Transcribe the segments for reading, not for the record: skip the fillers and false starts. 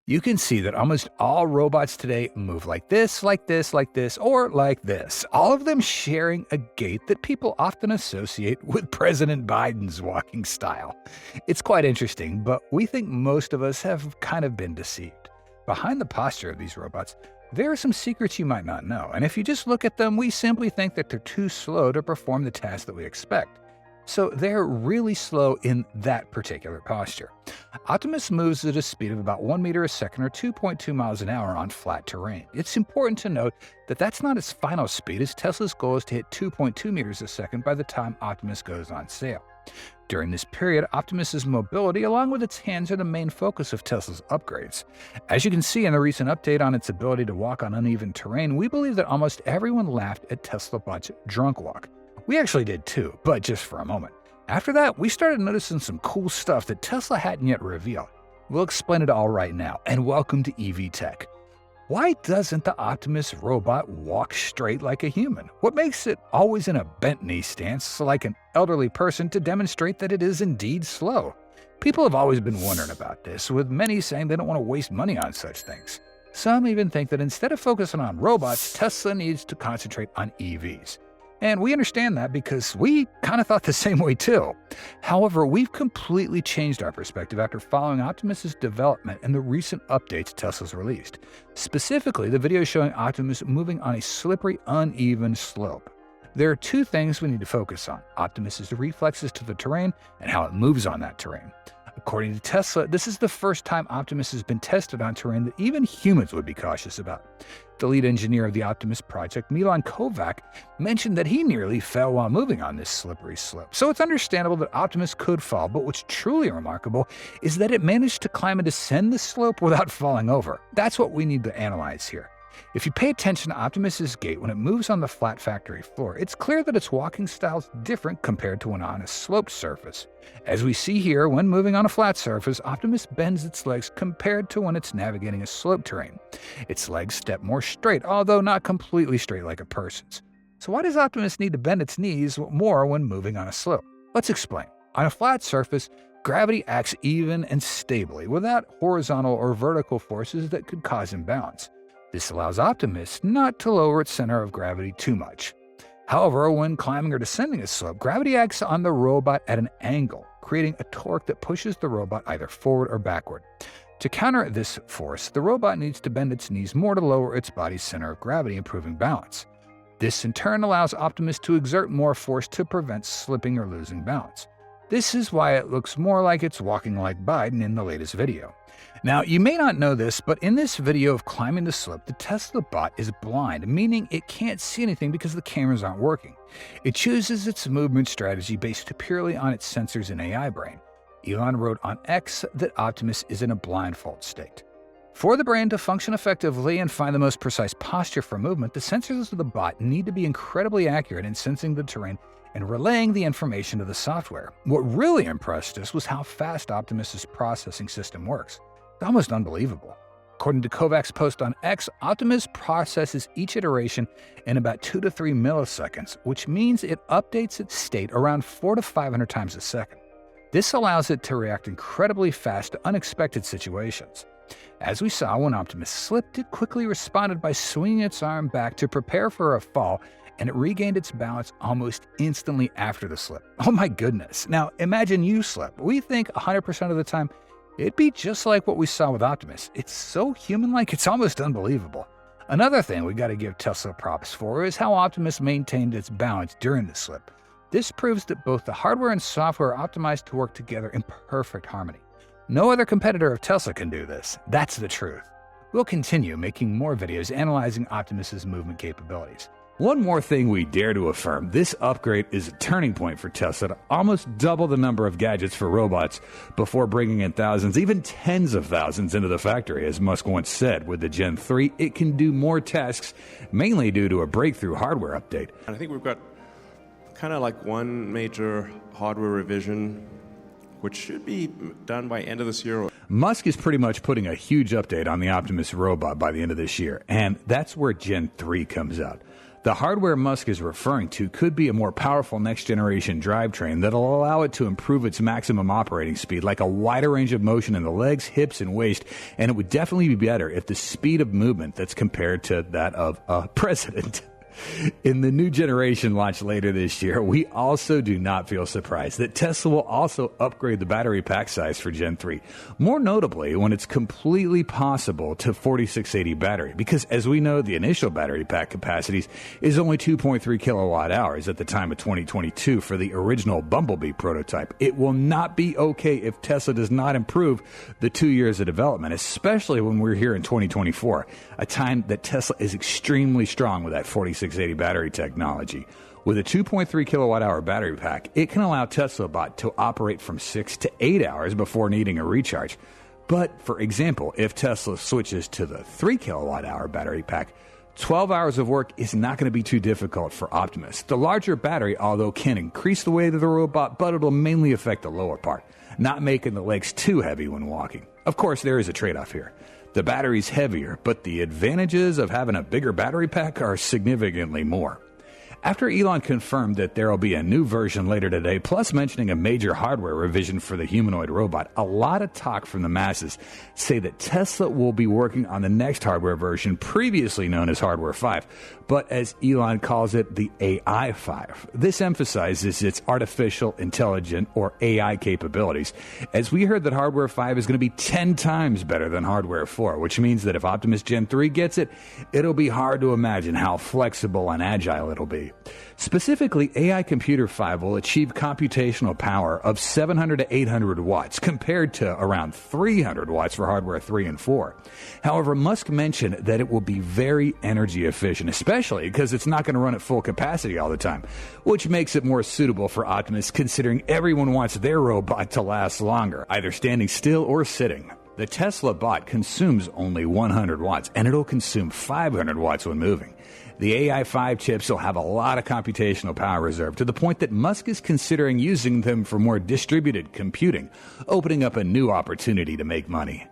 You can see that almost all robots today move like this, like this, like this, or like this, all of them sharing a gait that people often associate with President Biden's walking style. It's quite interesting, but we think most of us have kind of been deceived. Behind the posture of these robots, there are some secrets you might not know, and if you just look at them, we simply think that they're too slow to perform the tasks that we expect. So they're really slow in that particular posture. Optimus moves at a speed of about 1 meter a second or 2.2 miles an hour on flat terrain. It's important to note that that's not its final speed, as Tesla's goal is to hit 2.2 meters a second by the time Optimus goes on sale. During this period, Optimus's mobility along with its hands are the main focus of Tesla's upgrades. As you can see in the recent update on its ability to walk on uneven terrain, we believe that almost everyone laughed at TeslaBot's drunk walk. We actually did too, but just for a moment. After that, we started noticing some cool stuff that Tesla hadn't yet revealed. We'll explain it all right now, and welcome to evtech. Why doesn't the Optimus robot walk straight like a human? What makes it always in a bent knee stance like an elderly person to demonstrate that it is indeed slow? People have always been wondering about this, with many saying they don't want to waste money on such things. Some even think that instead of focusing on robots, Tesla needs to concentrate on EVs. And we understand that because we kind of thought the same way too. However, we've completely changed our perspective after following Optimus's development and the recent updates Tesla's released. Specifically, the video showing Optimus moving on a slippery, uneven slope. There are two things we need to focus on: Optimus's reflexes to the terrain and how it moves on that terrain. According to Tesla, this is the first time Optimus has been tested on terrain that even humans would be cautious about. The lead engineer of the Optimus project, Milan Kovac, mentioned that he nearly fell while moving on this slippery slope. So it's understandable that Optimus could fall, but what's truly remarkable is that it managed to climb and descend the slope without falling over. That's what we need to analyze here. If you pay attention to Optimus's gait when it moves on the flat factory floor, it's clear that its walking style is different compared to when on a sloped surface. As we see here, when moving on a flat surface, Optimus bends its legs compared to when it's navigating a sloped terrain. Its legs step more straight, although not completely straight like a person's. So why does Optimus need to bend its knees more when moving on a slope? Let's explain. On a flat surface, gravity acts even and stably, without horizontal or vertical forces that could cause imbalance. This allows Optimus not to lower its center of gravity too much. However, when climbing or descending a slope, gravity acts on the robot at an angle, creating a torque that pushes the robot either forward or backward. To counter this force, the robot needs to bend its knees more to lower its body's center of gravity, improving balance. This in turn allows Optimus to exert more force to prevent slipping or losing balance. This is why it looks more like it's walking like Biden in the latest video. Now, you may not know this, but in this video of climbing the slope, the Tesla bot is blind, meaning it can't see anything because the cameras aren't working. It chooses its movement strategy based purely on its sensors and AI brain. Elon wrote on X that Optimus is in a blindfold state. For the brain to function effectively and find the most precise posture for movement, the sensors of the bot need to be incredibly accurate in sensing the terrain and relaying the information to the software. What really impressed us was how fast Optimus's processing system works. It's almost unbelievable. According to Kovac's post on X, Optimus processes each iteration in about 2 to 3 milliseconds, which means it updates its state around 400 to 500 times a second. This allows it to react incredibly fast to unexpected situations. As we saw when Optimus slipped, it quickly responded by swinging its arm back to prepare for a fall, and it regained its balance almost instantly after the slip. Oh my goodness. Now imagine you slip. We think 100% of the time it'd be just like what we saw with Optimus. It's so human-like, it's almost unbelievable. Another thing we gotta give Tesla props for is how Optimus maintained its balance during the slip. This proves that both the hardware and software are optimized to work together in perfect harmony. No other competitor of Tesla can do this. That's the truth. We'll continue making more videos analyzing Optimus's movement capabilities. One more thing we dare to affirm, this upgrade is a turning point for Tesla to almost double the number of gadgets for robots before bringing in thousands, even tens of thousands into the factory. As Musk once said, with the Gen 3, it can do more tasks, mainly due to a breakthrough hardware update. I think we've got kind of like one major hardware revision, which should be done by end of this year. Musk is pretty much putting a huge update on the Optimus robot by the end of this year, and that's where Gen 3 comes out. The hardware Musk is referring to could be a more powerful next-generation drivetrain that'll allow it to improve its maximum operating speed, like a wider range of motion in the legs, hips, and waist, and it would definitely be better if the speed of movement that's compared to that of a president. In the new generation launch later this year, we also do not feel surprised that Tesla will also upgrade the battery pack size for Gen 3. More notably, when it's completely possible to 4680 battery, because as we know, the initial battery pack capacities is only 2.3 kilowatt hours at the time of 2022 for the original Bumblebee prototype. It will not be okay if Tesla does not improve the 2 years of development, especially when we're here in 2024, a time that Tesla is extremely strong with that 4680 battery technology. With a 2.3 kilowatt hour battery pack, it can allow Tesla Bot to operate from 6 to 8 hours before needing a recharge. But, for example, if Tesla switches to the 3 kilowatt hour battery pack, 12 hours of work is not going to be too difficult for Optimus. The larger battery, although, can increase the weight of the robot, but it'll mainly affect the lower part, not making the legs too heavy when walking. Of course, there is a trade-off here. The battery's heavier, but the advantages of having a bigger battery pack are significantly more. After Elon confirmed that there will be a new version later today, plus mentioning a major hardware revision for the humanoid robot, a lot of talk from the masses say that Tesla will be working on the next hardware version, previously known as Hardware 5, but as Elon calls it, the AI 5. This emphasizes its artificial intelligence, or AI, capabilities, as we heard that Hardware 5 is going to be 10 times better than Hardware 4, which means that if Optimus Gen 3 gets it, it'll be hard to imagine how flexible and agile it'll be. Specifically, AI Computer 5 will achieve computational power of 700 to 800 watts, compared to around 300 watts for Hardware 3 and 4. However, Musk mentioned that it will be very energy efficient, especially because it's not going to run at full capacity all the time, which makes it more suitable for Optimus, considering everyone wants their robot to last longer, either standing still or sitting. The Tesla Bot consumes only 100 watts, and it'll consume 500 watts when moving. The AI-5 chips will have a lot of computational power reserved, to the point that Musk is considering using them for more distributed computing, opening up a new opportunity to make money.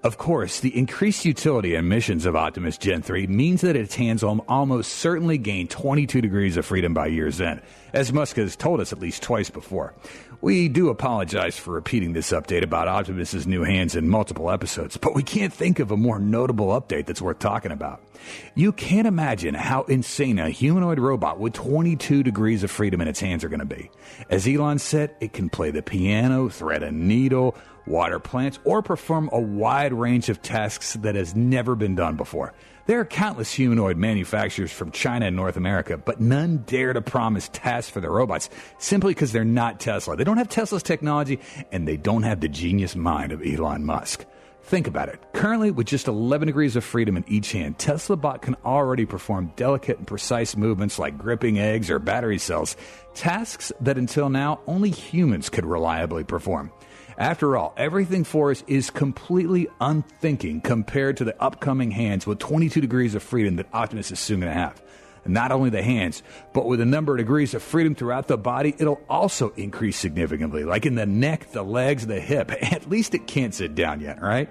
Of course, the increased utility and missions of Optimus Gen 3 means that its hands will almost certainly gain 22 degrees of freedom by year's end, as Musk has told us at least twice before. We do apologize for repeating this update about Optimus's new hands in multiple episodes, but we can't think of a more notable update that's worth talking about. You can't imagine how insane a humanoid robot with 22 degrees of freedom in its hands are going to be. As Elon said, it can play the piano, thread a needle, water plants, or perform a wide range of tasks that has never been done before. There are countless humanoid manufacturers from China and North America, but none dare to promise tasks for their robots simply because they're not Tesla. They don't have Tesla's technology, and they don't have the genius mind of Elon Musk. Think about it. Currently, with just 11 degrees of freedom in each hand, Tesla Bot can already perform delicate and precise movements like gripping eggs or battery cells, tasks that until now only humans could reliably perform. After all, everything for us is completely unthinking compared to the upcoming hands with 22 degrees of freedom that Optimus is soon going to have. And not only the hands, but with a number of degrees of freedom throughout the body, it'll also increase significantly, like in the neck, the legs, the hip. At least it can't sit down yet, right?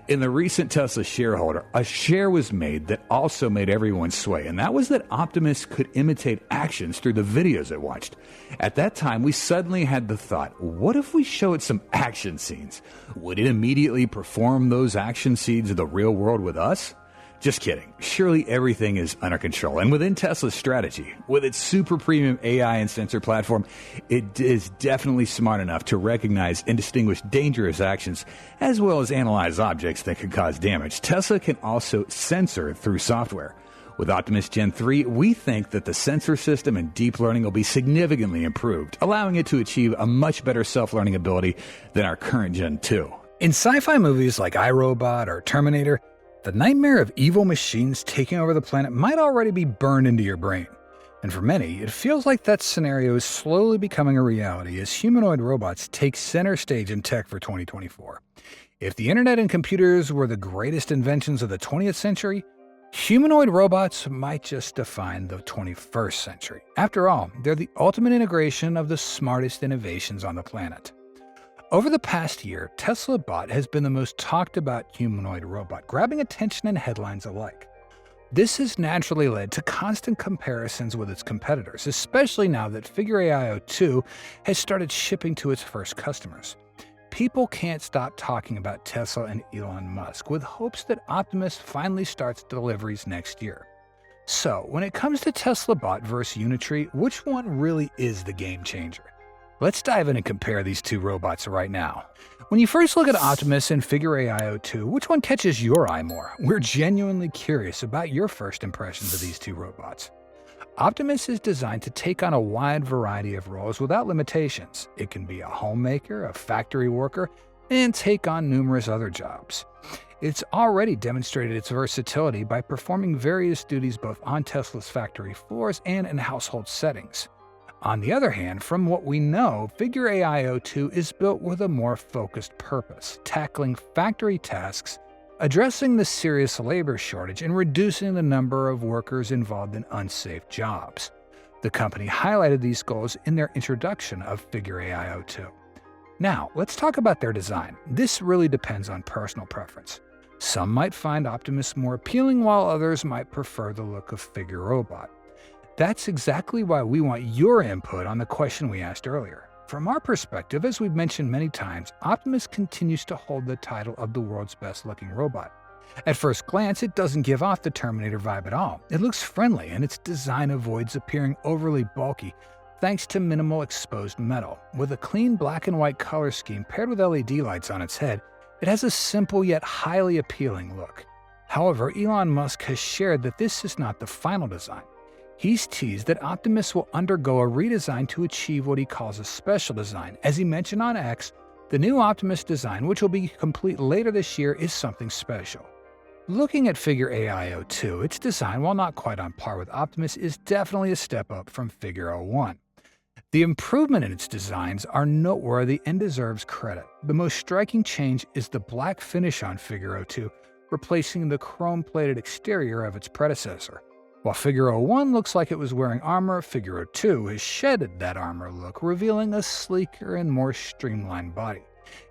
In the recent Tesla shareholder, a share was made that also made everyone sway, and that was that Optimus could imitate actions through the videos it watched. At that time, we suddenly had the thought, what if we show it some action scenes? Would it immediately perform those action scenes in the real world with us? Just kidding. Surely everything is under control. And within Tesla's strategy, with its super premium AI and sensor platform, it is definitely smart enough to recognize and distinguish dangerous actions, as well as analyze objects that could cause damage. Tesla can also censor through software. With Optimus Gen 3, we think that the sensor system and deep learning will be significantly improved, allowing it to achieve a much better self-learning ability than our current Gen 2. In sci-fi movies like iRobot or Terminator, the nightmare of evil machines taking over the planet might already be burned into your brain. And for many, it feels like that scenario is slowly becoming a reality as humanoid robots take center stage in tech for 2024. If the internet and computers were the greatest inventions of the 20th century, humanoid robots might just define the 21st century. After all, they're the ultimate integration of the smartest innovations on the planet. Over the past year, Tesla Bot has been the most talked about humanoid robot, grabbing attention and headlines alike. This has naturally led to constant comparisons with its competitors, especially now that Figure AI 2 has started shipping to its first customers. People can't stop talking about Tesla and Elon Musk, with hopes that Optimus finally starts deliveries next year. So, when it comes to Tesla Bot versus Unitree, which one really is the game changer? Let's dive in and compare these two robots right now. When you first look at Optimus and Figure AI 2, which one catches your eye more? We're genuinely curious about your first impressions of these two robots. Optimus is designed to take on a wide variety of roles without limitations. It can be a homemaker, a factory worker, and take on numerous other jobs. It's already demonstrated its versatility by performing various duties both on Tesla's factory floors and in household settings. On the other hand, from what we know, Figure AI 2 is built with a more focused purpose, tackling factory tasks, addressing the serious labor shortage, and reducing the number of workers involved in unsafe jobs. The company highlighted these goals in their introduction of Figure AI 2. Now, let's talk about their design. This really depends on personal preference. Some might find Optimus more appealing, while others might prefer the look of Figure Robot. That's exactly why we want your input on the question we asked earlier. From our perspective, as we've mentioned many times, Optimus continues to hold the title of the world's best-looking robot. At first glance, it doesn't give off the Terminator vibe at all. It looks friendly, and its design avoids appearing overly bulky thanks to minimal exposed metal. With a clean black and white color scheme paired with LED lights on its head, it has a simple yet highly appealing look. However, Elon Musk has shared that this is not the final design. He's teased that Optimus will undergo a redesign to achieve what he calls a special design. As he mentioned on X, the new Optimus design, which will be complete later this year, is something special. Looking at Figure AI 2, its design, while not quite on par with Optimus, is definitely a step up from Figure 1. The improvement in its designs are noteworthy and deserves credit. The most striking change is the black finish on Figure 2, replacing the chrome-plated exterior of its predecessor. While Figure 1 looks like it was wearing armor, Figure 2 has shedded that armor look, revealing a sleeker and more streamlined body.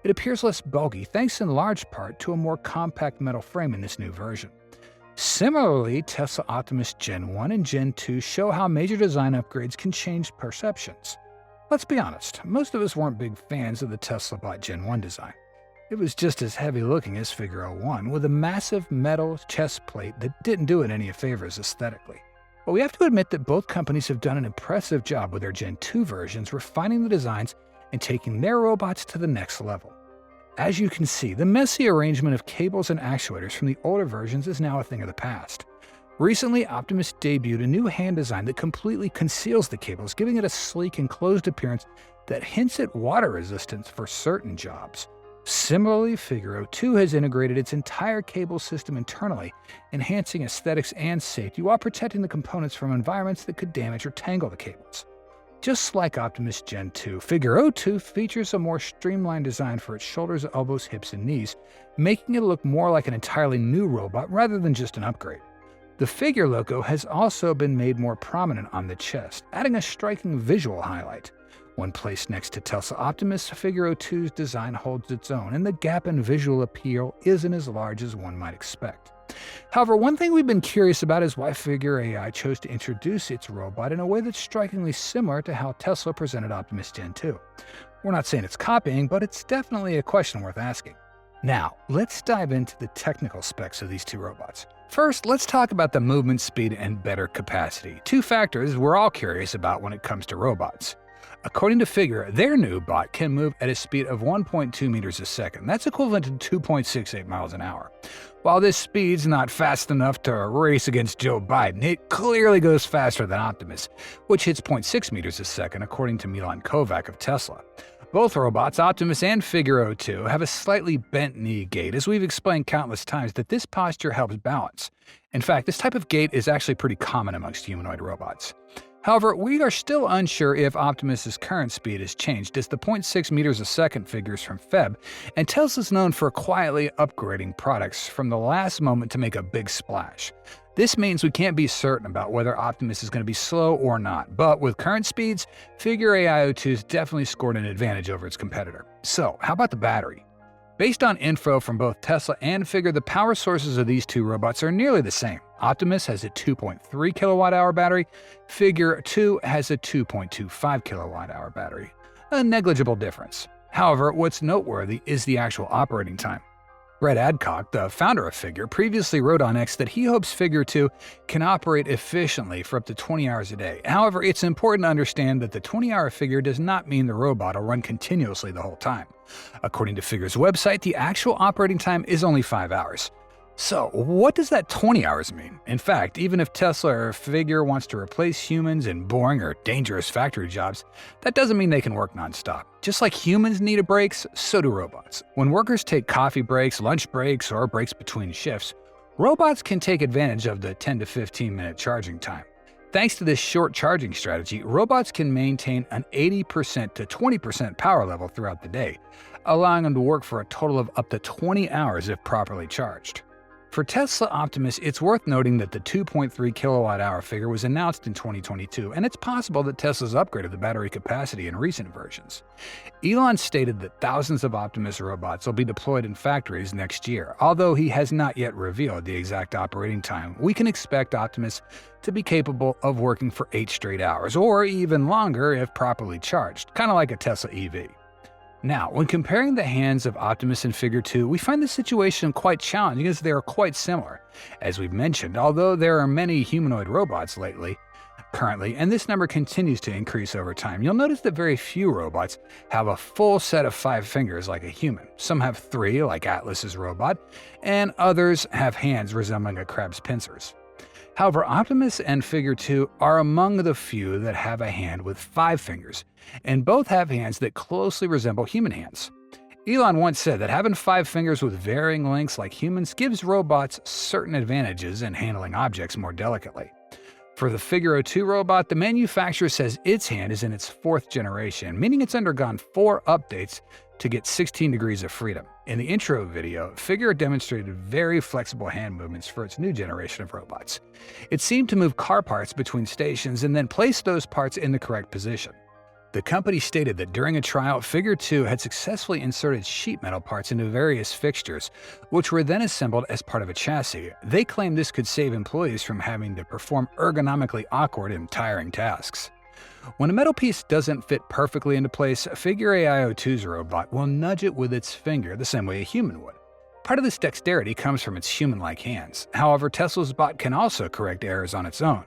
It appears less bulky thanks in large part to a more compact metal frame in this new version. Similarly, Tesla Optimus Gen 1 and Gen 2 show how major design upgrades can change perceptions. Let's be honest, most of us weren't big fans of the Tesla Bot Gen 1 design. It was just as heavy-looking as Figure 1, with a massive metal chest plate that didn't do it any favors aesthetically. But we have to admit that both companies have done an impressive job with their Gen 2 versions, refining the designs and taking their robots to the next level. As you can see, the messy arrangement of cables and actuators from the older versions is now a thing of the past. Recently, Optimus debuted a new hand design that completely conceals the cables, giving it a sleek and closed appearance that hints at water resistance for certain jobs. Similarly, Figure 2 has integrated its entire cable system internally, enhancing aesthetics and safety while protecting the components from environments that could damage or tangle the cables. Just like Optimus Gen 2, Figure 2 features a more streamlined design for its shoulders, elbows, hips, and knees, making it look more like an entirely new robot rather than just an upgrade. The Figure logo has also been made more prominent on the chest, adding a striking visual highlight. When placed next to Tesla Optimus, Figure 2's design holds its own, and the gap in visual appeal isn't as large as one might expect. However, one thing we've been curious about is why Figure AI chose to introduce its robot in a way that's strikingly similar to how Tesla presented Optimus Gen 2. We're not saying it's copying, but it's definitely a question worth asking. Now, let's dive into the technical specs of these two robots. First, let's talk about the movement speed and better capacity, two factors we're all curious about when it comes to robots. According to Figure, their new bot can move at a speed of 1.2 meters a second. That's equivalent to 2.68 miles an hour. While this speed's not fast enough to race against Joe Biden, it clearly goes faster than Optimus, which hits 0.6 meters a second, according to Milan Kovac of Tesla. Both robots, Optimus and Figure 2, have a slightly bent knee gait, as we've explained countless times that this posture helps balance. In fact, this type of gait is actually pretty common amongst humanoid robots. However, we are still unsure if Optimus's current speed has changed, as the 0.6 meters a second figures from Feb, and Tesla's known for quietly upgrading products from the last moment to make a big splash. This means we can't be certain about whether Optimus is going to be slow or not, but with current speeds, Figure AI 2's definitely scored an advantage over its competitor. So, how about the battery? Based on info from both Tesla and Figure, the power sources of these two robots are nearly the same. Optimus has a 2.3 kilowatt-hour battery, Figure 2 has a 2.25 kilowatt-hour battery. A negligible difference. However, what's noteworthy is the actual operating time. Brett Adcock, the founder of Figure, previously wrote on X that he hopes Figure 2 can operate efficiently for up to 20 hours a day. However, it's important to understand that the 20-hour figure does not mean the robot will run continuously the whole time. According to Figure's website, the actual operating time is only 5 hours. So, what does that 20 hours mean? In fact, even if Tesla or Figure wants to replace humans in boring or dangerous factory jobs, that doesn't mean they can work nonstop. Just like humans need breaks, so do robots. When workers take coffee breaks, lunch breaks, or breaks between shifts, robots can take advantage of the 10 to 15-minute charging time. Thanks to this short charging strategy, robots can maintain an 80% to 20% power level throughout the day, allowing them to work for a total of up to 20 hours if properly charged. For Tesla Optimus, it's worth noting that the 2.3 kilowatt-hour figure was announced in 2022, and it's possible that Tesla's upgraded the battery capacity in recent versions. Elon stated that thousands of Optimus robots will be deployed in factories next year. Although he has not yet revealed the exact operating time, we can expect Optimus to be capable of working for 8 straight hours, or even longer if properly charged, kind of like a Tesla EV. Now, when comparing the hands of Optimus and Figure 2, we find the situation quite challenging as they are quite similar. As we've mentioned, although there are many humanoid robots currently, and this number continues to increase over time, you'll notice that very few robots have a full set of 5 fingers like a human. Some have 3, like Atlas's robot, and others have hands resembling a crab's pincers. However, Optimus and Figure 2 are among the few that have a hand with 5 fingers, and both have hands that closely resemble human hands. Elon once said that having 5 fingers with varying lengths like humans gives robots certain advantages in handling objects more delicately. For the Figure 2 robot, the manufacturer says its hand is in its 4th generation, meaning it's undergone 4 updates to get 16 degrees of freedom. In the intro video, Figure demonstrated very flexible hand movements for its new generation of robots. It seemed to move car parts between stations and then place those parts in the correct position. The company stated that during a trial, Figure 2 had successfully inserted sheet metal parts into various fixtures, which were then assembled as part of a chassis. They claimed this could save employees from having to perform ergonomically awkward and tiring tasks. When a metal piece doesn't fit perfectly into place, Figure AIO2's robot will nudge it with its finger the same way a human would. Part of this dexterity comes from its human-like hands. However, Tesla's bot can also correct errors on its own,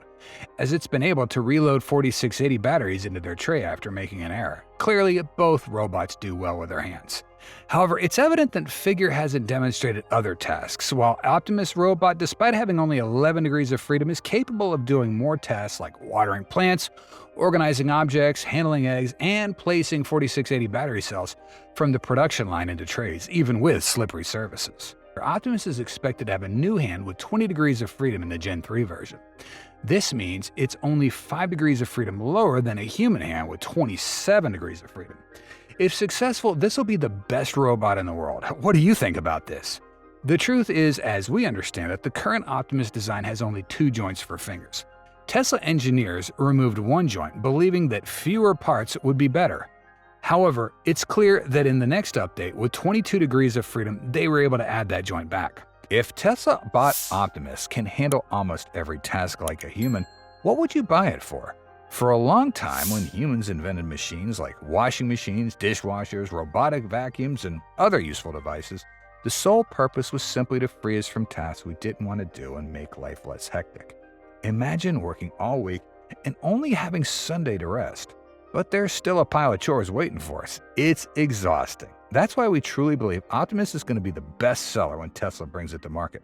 as it's been able to reload 4680 batteries into their tray after making an error. Clearly, both robots do well with their hands. However, it's evident that Figure hasn't demonstrated other tasks, while Optimus robot, despite having only 11 degrees of freedom, is capable of doing more tasks like watering plants, organizing objects, handling eggs, and placing 4680 battery cells from the production line into trays, even with slippery surfaces. Optimus is expected to have a new hand with 20 degrees of freedom in the Gen 3 version. This means it's only 5 degrees of freedom lower than a human hand with 27 degrees of freedom. If successful, this will be the best robot in the world. What do you think about this? The truth is, as we understand it, the current Optimus design has only 2 joints for fingers. Tesla engineers removed 1 joint, believing that fewer parts would be better. However, it's clear that in the next update, with 22 degrees of freedom, they were able to add that joint back. If Tesla bot Optimus can handle almost every task like a human, what would you buy it for? For a long time, when humans invented machines like washing machines, dishwashers, robotic vacuums, and other useful devices, the sole purpose was simply to free us from tasks we didn't want to do and make life less hectic. Imagine working all week and only having Sunday to rest. But there's still a pile of chores waiting for us. It's exhausting. That's why we truly believe Optimus is going to be the best seller when Tesla brings it to market.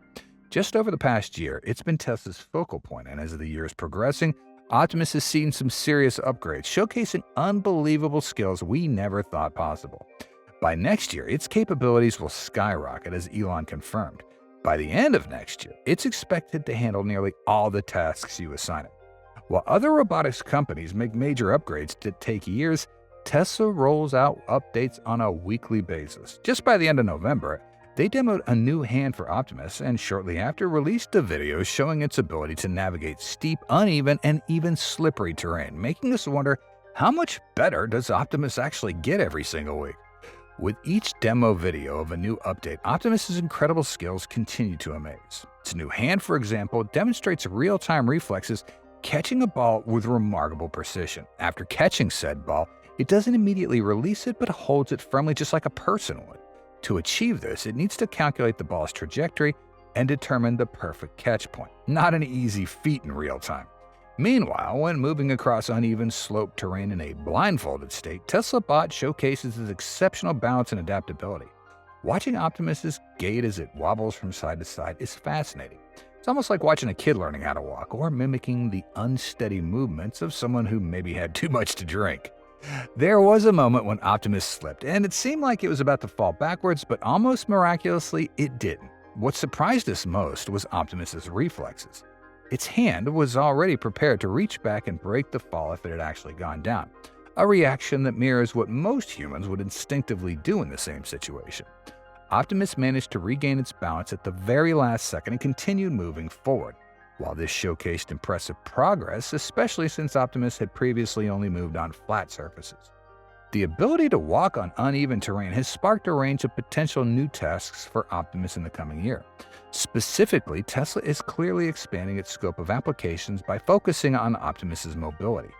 Just over the past year, it's been Tesla's focal point, and as the year is progressing, Optimus has seen some serious upgrades, showcasing unbelievable skills we never thought possible. By next year, its capabilities will skyrocket, as Elon confirmed. By the end of next year, it's expected to handle nearly all the tasks you assign it. While other robotics companies make major upgrades that take years, Tesla rolls out updates on a weekly basis. Just by the end of November, they demoed a new hand for Optimus and shortly after released a video showing its ability to navigate steep, uneven, and even slippery terrain, making us wonder how much better does Optimus actually get every single week? With each demo video of a new update, Optimus's incredible skills continue to amaze. Its new hand, for example, demonstrates real-time reflexes, catching a ball with remarkable precision. After catching said ball, it doesn't immediately release it, but holds it firmly just like a person would. To achieve this, it needs to calculate the ball's trajectory and determine the perfect catch point. Not an easy feat in real time. Meanwhile, when moving across uneven sloped terrain in a blindfolded state, Tesla Bot showcases its exceptional balance and adaptability. Watching Optimus's gait as it wobbles from side to side is fascinating. It's almost like watching a kid learning how to walk or mimicking the unsteady movements of someone who maybe had too much to drink. There was a moment when Optimus slipped, and it seemed like it was about to fall backwards, but almost miraculously, it didn't. What surprised us most was Optimus's reflexes. Its hand was already prepared to reach back and break the fall if it had actually gone down, a reaction that mirrors what most humans would instinctively do in the same situation. Optimus managed to regain its balance at the very last second and continued moving forward. While this showcased impressive progress, especially since Optimus had previously only moved on flat surfaces. The ability to walk on uneven terrain has sparked a range of potential new tasks for Optimus in the coming year. Specifically, Tesla is clearly expanding its scope of applications by focusing on Optimus's mobility.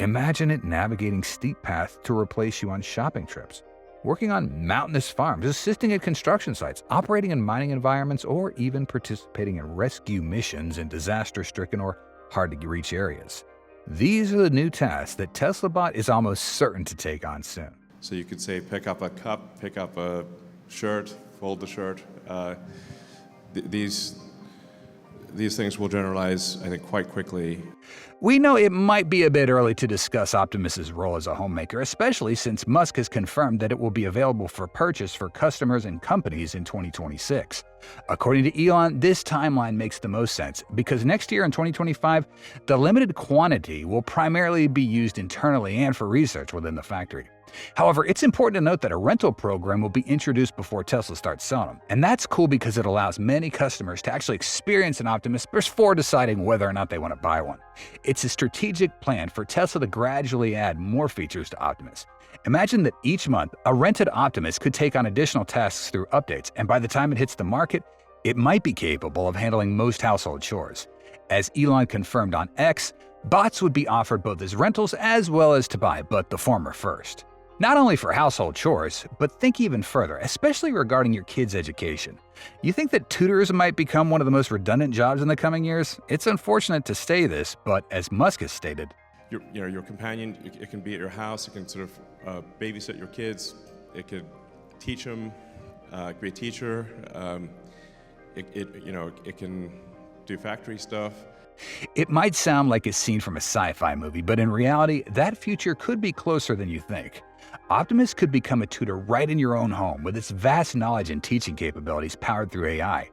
Imagine it navigating steep paths to replace you on shopping trips, working on mountainous farms, assisting at construction sites, operating in mining environments, or even participating in rescue missions in disaster-stricken or hard-to-reach areas. These are the new tasks that Tesla Bot is almost certain to take on soon. So you could say pick up a cup, pick up a shirt, fold the shirt. These things will generalize, I think, quite quickly. We know it might be a bit early to discuss Optimus's role as a homemaker, especially since Musk has confirmed that it will be available for purchase for customers and companies in 2026. According to Elon, this timeline makes the most sense because next year in 2025, the limited quantity will primarily be used internally and for research within the factory. However, it's important to note that a rental program will be introduced before Tesla starts selling them. And that's cool because it allows many customers to actually experience an Optimus before deciding whether or not they want to buy one. It's a strategic plan for Tesla to gradually add more features to Optimus. Imagine that each month, a rented Optimus could take on additional tasks through updates, and by the time it hits the market, it might be capable of handling most household chores. As Elon confirmed on X, bots would be offered both as rentals as well as to buy, but the former first. Not only for household chores, but think even further, especially regarding your kids' education. You think that tutors might become one of the most redundant jobs in the coming years? It's unfortunate to say this, but as Musk has stated, your companion, it can be at your house, it can sort of babysit your kids, it could teach them, be a teacher, it can do factory stuff. It might sound like a scene from a sci-fi movie, but in reality, that future could be closer than you think. Optimus could become a tutor right in your own home with its vast knowledge and teaching capabilities powered through AI.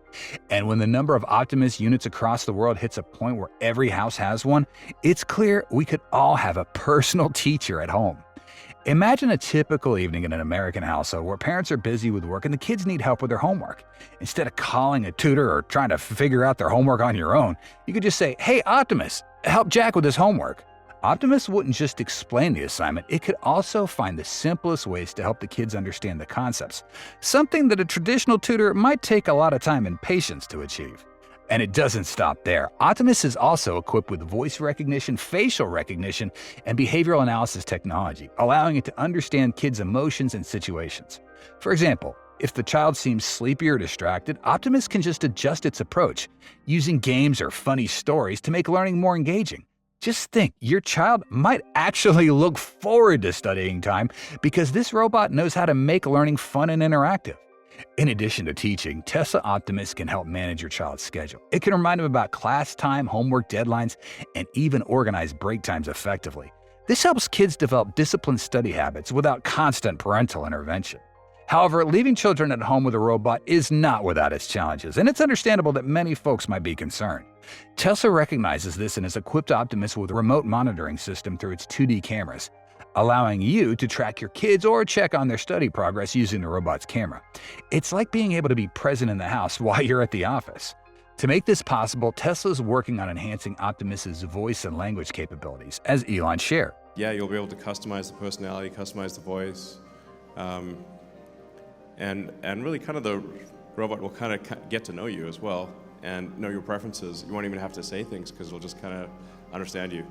And when the number of Optimus units across the world hits a point where every house has one, it's clear we could all have a personal teacher at home. Imagine a typical evening in an American household where parents are busy with work and the kids need help with their homework. Instead of calling a tutor or trying to figure out their homework on your own, you could just say, "Hey, Optimus, help Jack with his homework." Optimus wouldn't just explain the assignment, it could also find the simplest ways to help the kids understand the concepts, something that a traditional tutor might take a lot of time and patience to achieve. And it doesn't stop there. Optimus is also equipped with voice recognition, facial recognition, and behavioral analysis technology, allowing it to understand kids' emotions and situations. For example, if the child seems sleepy or distracted, Optimus can just adjust its approach, using games or funny stories to make learning more engaging. Just think, your child might actually look forward to studying time because this robot knows how to make learning fun and interactive. In addition to teaching, Tesla Optimus can help manage your child's schedule. It can remind them about class time, homework deadlines, and even organize break times effectively. This helps kids develop disciplined study habits without constant parental intervention. However, leaving children at home with a robot is not without its challenges, and it's understandable that many folks might be concerned. Tesla recognizes this and has equipped Optimus with a remote monitoring system through its 2D cameras, allowing you to track your kids or check on their study progress using the robot's camera. It's like being able to be present in the house while you're at the office. To make this possible, Tesla's working on enhancing Optimus's voice and language capabilities, as Elon shared. Yeah, you'll be able to customize the personality, customize the voice. and really kind of the robot will kind of get to know you as well and know your preferences. You won't even have to say things because it'll just kind of understand you.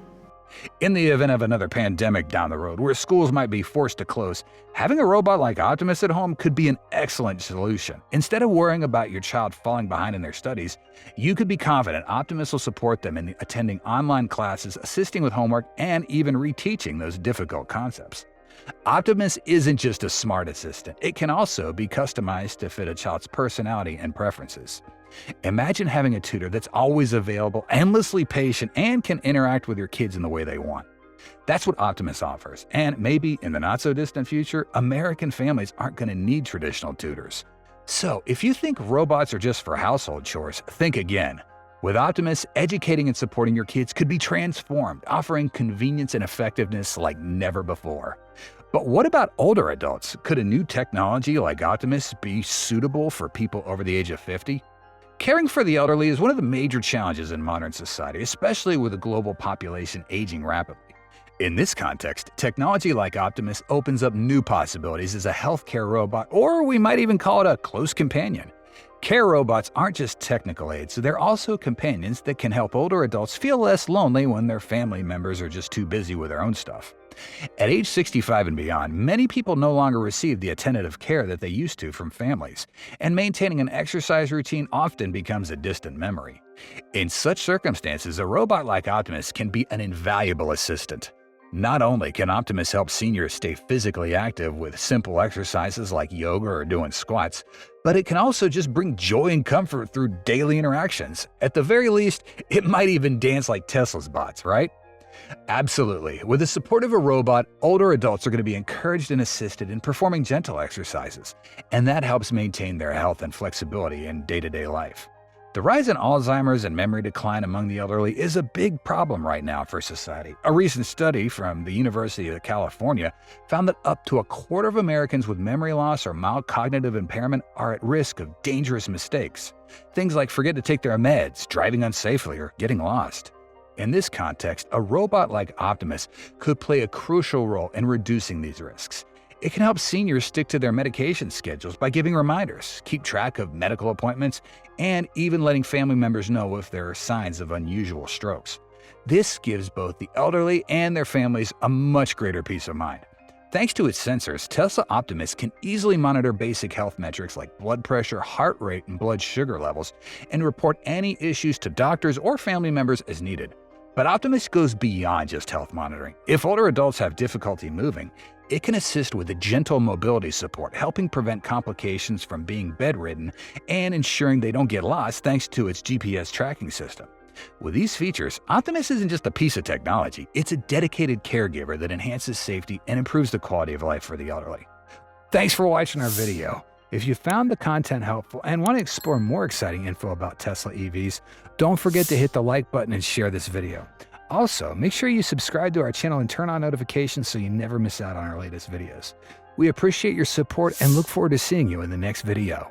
In the event of another pandemic down the road where schools might be forced to close, having a robot like Optimus at home could be an excellent solution. Instead of worrying about your child falling behind in their studies, you could be confident Optimus will support them in attending online classes, assisting with homework, and even reteaching those difficult concepts. Optimus isn't just a smart assistant. It can also be customized to fit a child's personality and preferences. Imagine having a tutor that's always available, endlessly patient, and can interact with your kids in the way they want. That's what Optimus offers, and maybe in the not-so-distant future, American families aren't going to need traditional tutors. So, if you think robots are just for household chores, think again. With Optimus, educating and supporting your kids could be transformed, offering convenience and effectiveness like never before. But what about older adults? Could a new technology like Optimus be suitable for people over the age of 50? Caring for the elderly is one of the major challenges in modern society, especially with the global population aging rapidly. In this context, technology like Optimus opens up new possibilities as a healthcare robot, or we might even call it a close companion. Care robots aren't just technical aids, they're also companions that can help older adults feel less lonely when their family members are just too busy with their own stuff. At age 65 and beyond, many people no longer receive the attentive care that they used to from families, and maintaining an exercise routine often becomes a distant memory. In such circumstances, a robot like Optimus can be an invaluable assistant. Not only can Optimus help seniors stay physically active with simple exercises like yoga or doing squats, but it can also just bring joy and comfort through daily interactions. At the very least, it might even dance like Tesla's bots, right? Absolutely. With the support of a robot, older adults are going to be encouraged and assisted in performing gentle exercises, and that helps maintain their health and flexibility in day-to-day life. The rise in Alzheimer's and memory decline among the elderly is a big problem right now for society. A recent study from the University of California found that up to a quarter of Americans with memory loss or mild cognitive impairment are at risk of dangerous mistakes. Things like forgetting to take their meds, driving unsafely, or getting lost. In this context, a robot like Optimus could play a crucial role in reducing these risks. It can help seniors stick to their medication schedules by giving reminders, keep track of medical appointments, and even letting family members know if there are signs of unusual strokes. This gives both the elderly and their families a much greater peace of mind. Thanks to its sensors, Tesla Optimus can easily monitor basic health metrics like blood pressure, heart rate, and blood sugar levels, and report any issues to doctors or family members as needed. But Optimus goes beyond just health monitoring. If older adults have difficulty moving, it can assist with a gentle mobility support, helping prevent complications from being bedridden and ensuring they don't get lost thanks to its GPS tracking system. With these features, Optimus isn't just a piece of technology, it's a dedicated caregiver that enhances safety and improves the quality of life for the elderly. Thanks for watching our video. If you found the content helpful and want to explore more exciting info about Tesla EVs, don't forget to hit the like button and share this video. Also, make sure you subscribe to our channel and turn on notifications so you never miss out on our latest videos. We appreciate your support and look forward to seeing you in the next video.